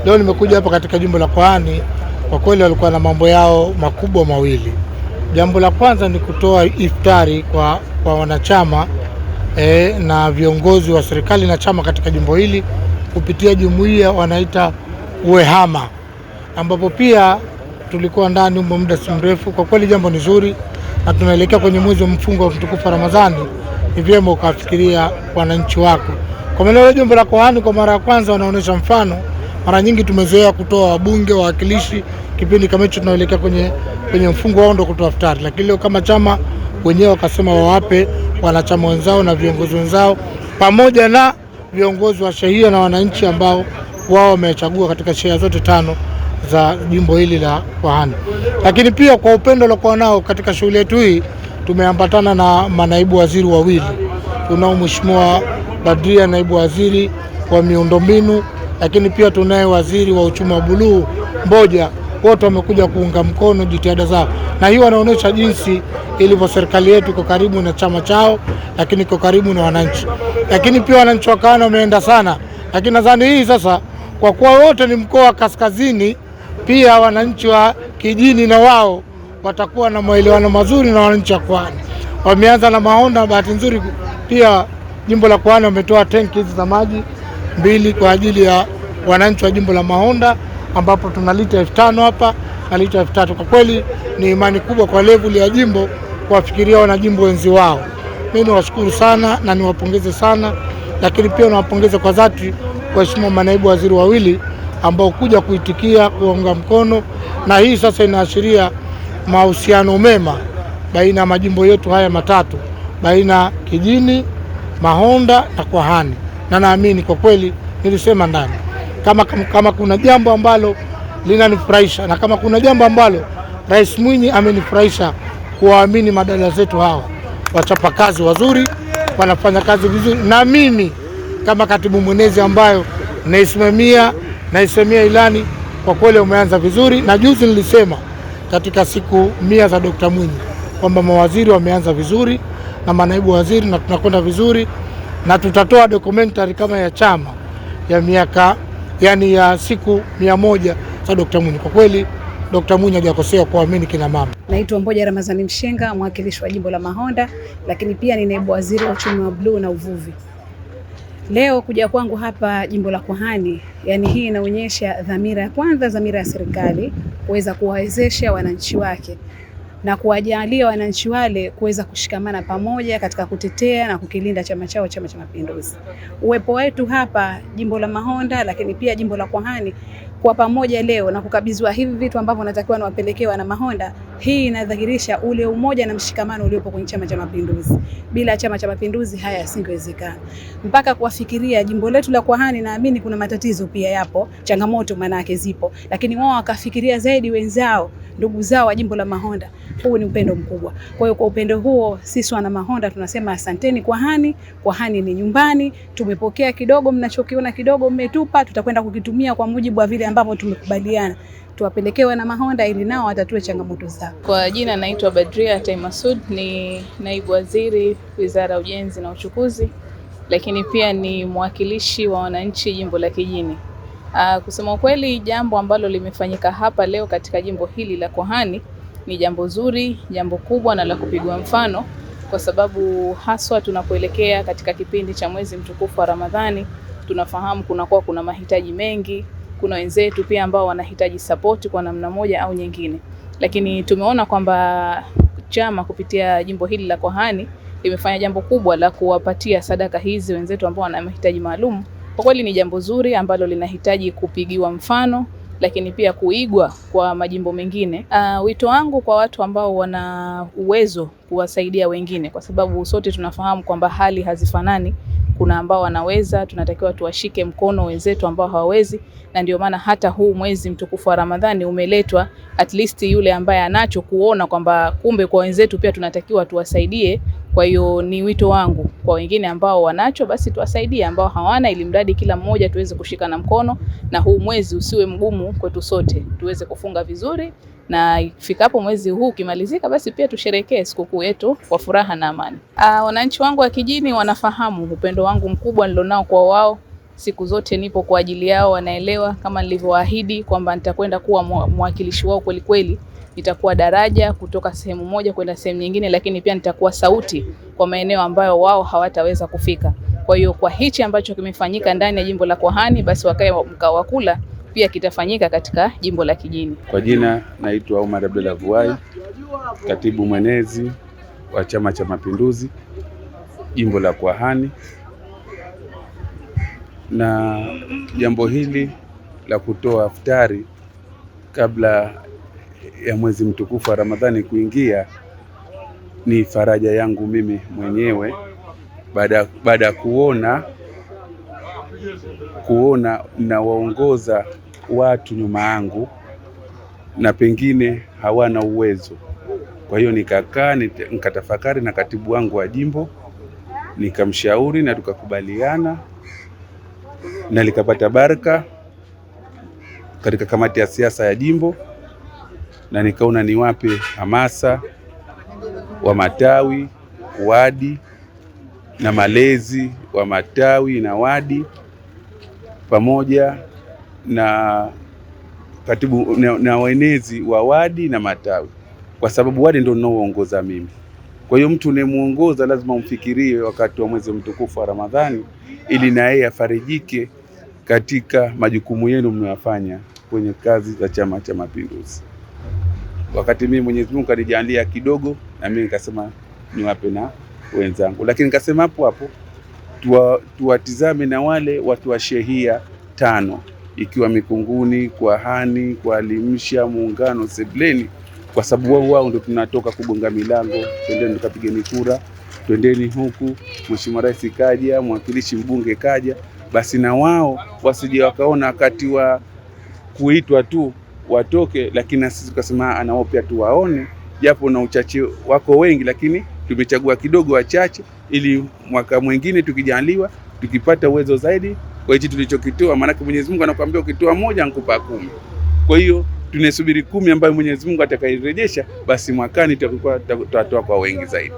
Leo nimekuja hapa katika jimbo la Kwahani, kwa kweli walikuwa na mambo yao makubwa mawili. Jambo la kwanza ni kutoa iftari kwa wanachama na viongozi wa serikali na chama katika jimbo hili kupitia jumuiya wanaita Uwehama, ambapo pia tulikuwa ndani muda si mrefu. Kwa kweli jambo ni zuri, na tunaelekea kwenye mwezi wa mfungo wa mtukufu wa Ramadhani. Ni vyema ukafikiria wananchi wako. Kwa maana jimbo la Kwahani kwa mara ya kwanza wanaonyesha mfano. Mara nyingi tumezoea kutoa wabunge, wawakilishi, kipindi kama hicho tunaelekea kwenye mfungo wao ndo kutoa iftari, lakini leo kama chama wenyewe wakasema wawape wanachama wenzao na viongozi wenzao pamoja na viongozi wa shehia na wananchi ambao wao wamechagua katika shehia zote 5 za jimbo hili la Kwahani. Lakini pia kwa upendo uliokuwa nao katika shughuli yetu hii, tumeambatana na manaibu waziri wawili. Tunao Mheshimiwa Badria, naibu waziri wa miundombinu, lakini pia tunaye waziri wa uchumi wa buluu Mboja. Wote wamekuja kuunga mkono jitihada zao, na hiyo wanaonyesha jinsi ilivyo serikali yetu iko karibu na chama chao, lakini iko karibu na wananchi. Lakini pia wananchi wa Kwahani wameenda sana, lakini nadhani hii sasa, kwa kuwa wote ni mkoa wa kaskazini, pia wananchi wa Kijini na wao watakuwa na maelewano mazuri na wananchi wa Kwahani. Wameanza na Mahonda. Bahati nzuri pia jimbo la Kwahani wametoa tenki hizi za maji 2 kwa ajili ya wananchi wa jimbo la Mahonda, ambapo tuna lita 5,000 hapa na lita 3,000. Kwa kweli ni imani kubwa kwa level ya jimbo kuwafikiria wanajimbo wenzi wao. Mimi niwashukuru sana na niwapongeze sana, lakini pia niwapongeze kwa dhati waheshimiwa manaibu waziri wawili ambao kuja kuitikia kuunga mkono, na hii sasa inaashiria mahusiano mema baina ya majimbo yetu haya matatu, baina Kijini, Mahonda na Kwahani. Na naamini kwa kweli, nilisema ndani, kama kuna jambo ambalo linanifurahisha na kama kuna jambo ambalo Rais Mwinyi amenifurahisha, kuwaamini madada zetu hawa, wachapa kazi wazuri, wanafanya kazi vizuri, na mimi kama katibu mwenezi ambayo naisimamia ilani, kwa kweli umeanza vizuri. Na juzi nilisema katika siku 100 za Dr. Mwinyi kwamba mawaziri wameanza vizuri na manaibu waziri, na tunakwenda vizuri, na tutatoa documentary kama ya chama ya miaka, yani ya siku 100 za Dr. Mwinyi. Kwa kweli Dr. Mwinyi hajakosea kuamini kina mama. Naitwa Mboja Ramadhani Mshenga, mwakilishi wa jimbo la Mahonda, lakini pia ni naibu waziri wa uchumi wa bluu na uvuvi. Leo kuja kwangu hapa jimbo la Kwahani, yani hii inaonyesha dhamira ya kwanza, dhamira ya serikali kuweza kuwawezesha wananchi wake na kuwajalia wananchi wale kuweza kushikamana pamoja katika kutetea na kukilinda chama chao, Chama cha Mapinduzi. Uwepo wetu hapa jimbo la Mahonda, lakini pia jimbo la Kwahani kwa pamoja leo na kukabidhiwa hivi vitu ambavyo natakiwa na wapelekewa na Mahonda, hii inadhihirisha ule umoja na mshikamano uliopo kwenye Chama cha Mapinduzi. Bila Chama cha Mapinduzi haya yasingewezekana. Mpaka kuwafikiria jimbo letu la Kwahani, naamini kuna matatizo pia yapo, changamoto manake zipo, lakini wao wakafikiria zaidi wenzao, ndugu zao wa jimbo la Mahonda. Huu ni upendo mkubwa. Kwa hiyo kwa upendo huo sisi wana Mahonda tunasema asanteni Kwahani. Kwahani ni nyumbani. Tumepokea kidogo, mnachokiona kidogo mmetupa, tutakwenda kukitumia kwa mujibu wa vile ambavyo tumekubaliana. Tuwapelekee wana Mahonda ili nao watatue changamoto zao. Kwa jina naitwa Badria Taimasud, ni naibu waziri Wizara ya Ujenzi na Uchukuzi, lakini pia ni mwakilishi wa wananchi jimbo la Kijini. Kusema ukweli, jambo ambalo limefanyika hapa leo katika jimbo hili la Kwahani ni jambo zuri, jambo kubwa na la kupigwa mfano, kwa sababu haswa tunapoelekea katika kipindi cha mwezi mtukufu wa Ramadhani, tunafahamu kuna mahitaji mengi, kuna wenzetu pia ambao wanahitaji support kwa namna moja au nyingine. Lakini tumeona kwamba chama kupitia jimbo hili la Kwahani limefanya jambo kubwa la kuwapatia sadaka hizi wenzetu ambao wana mahitaji maalum. Kwa kweli ni jambo zuri ambalo linahitaji kupigiwa mfano, lakini pia kuigwa kwa majimbo mengine. Wito wangu kwa watu ambao wana uwezo kuwasaidia wengine, kwa sababu sote tunafahamu kwamba hali hazifanani. Kuna ambao wanaweza, tunatakiwa tuwashike mkono wenzetu ambao hawawezi, na ndio maana hata huu mwezi mtukufu wa Ramadhani umeletwa at least yule ambaye anacho kuona kwamba kumbe kwa wenzetu pia tunatakiwa tuwasaidie. Kwa hiyo ni wito wangu kwa wengine ambao wanacho, basi tuwasaidie, ambao hawana, ili mradi kila mmoja tuweze kushikana mkono na huu mwezi usiwe mgumu kwetu sote, tuweze kufunga vizuri, na ifikapo mwezi huu kimalizika, basi pia tusherekee sikukuu yetu kwa furaha na amani. Wananchi wangu wa Kijini wanafahamu upendo wangu mkubwa nilionao kwa wao. siku zote nipo kwa ajili yao, wanaelewa kama nilivyoahidi kwamba nitakwenda kuwa mwakilishi wao kweli kweli. Nitakuwa daraja kutoka sehemu moja kwenda sehemu nyingine, lakini pia nitakuwa sauti kwa maeneo ambayo wao hawataweza kufika. Kwa hiyo kwa hichi ambacho kimefanyika ndani ya jimbo la Kwahani, basi wakae mkao wa kula pia kitafanyika katika jimbo la Kijini. Kwa jina naitwa Omar Abdullah Vuai, katibu mwenezi wa Chama cha Mapinduzi jimbo la Kwahani. Na jambo hili la kutoa iftari kabla ya mwezi mtukufu wa Ramadhani kuingia ni faraja yangu mimi mwenyewe baada ya kuona na waongoza watu nyuma yangu na pengine hawana uwezo. Kwa hiyo nikakaa nikatafakari na katibu wangu wa jimbo, nikamshauri na tukakubaliana na likapata baraka katika kamati ya siasa ya jimbo, na nikaona niwape hamasa wa matawi, wadi na malezi wa matawi na wadi pamoja na katibu na waenezi wa wadi na matawi, kwa sababu wadi ndio ninaoongoza mimi. Kwa hiyo mtu unemuongoza lazima umfikirie wakati wa mwezi mtukufu wa Ramadhani, ili na yeye afarijike katika majukumu yenu mnayofanya kwenye kazi za Chama cha Mapinduzi. Wakati mimi Mwenyezi Mungu kanijalia kidogo, na mimi nikasema niwape na wenzangu, lakini nikasema hapo tuwatizame na wale watu wa shehia 5 ikiwa Mikunguni, Kwahani, Kualimsha, Muungano, Sebleni, kwa sababu wao ndio tunatoka kugonga milango, twendeni tukapigeni kura, twendeni huku, Mheshimiwa Rais kaja, mwakilishi mbunge kaja, basi na wao wasije wakaona wakati wa kuitwa tu watoke, lakini na sisi tukasema anao pia tuwaone, japo na uchache wako wengi, lakini tumechagua kidogo wachache, ili mwaka mwingine tukijaliwa tukipata uwezo zaidi kwa hichi tulichokitoa. Maana Mwenyezi Mungu anakuambia ukitoa moja nikupa 10. Kwa hiyo tunasubiri 10 ambayo Mwenyezi Mungu atakayerejesha, basi mwakani tutakuwa tutatoa kwa wengi zaidi.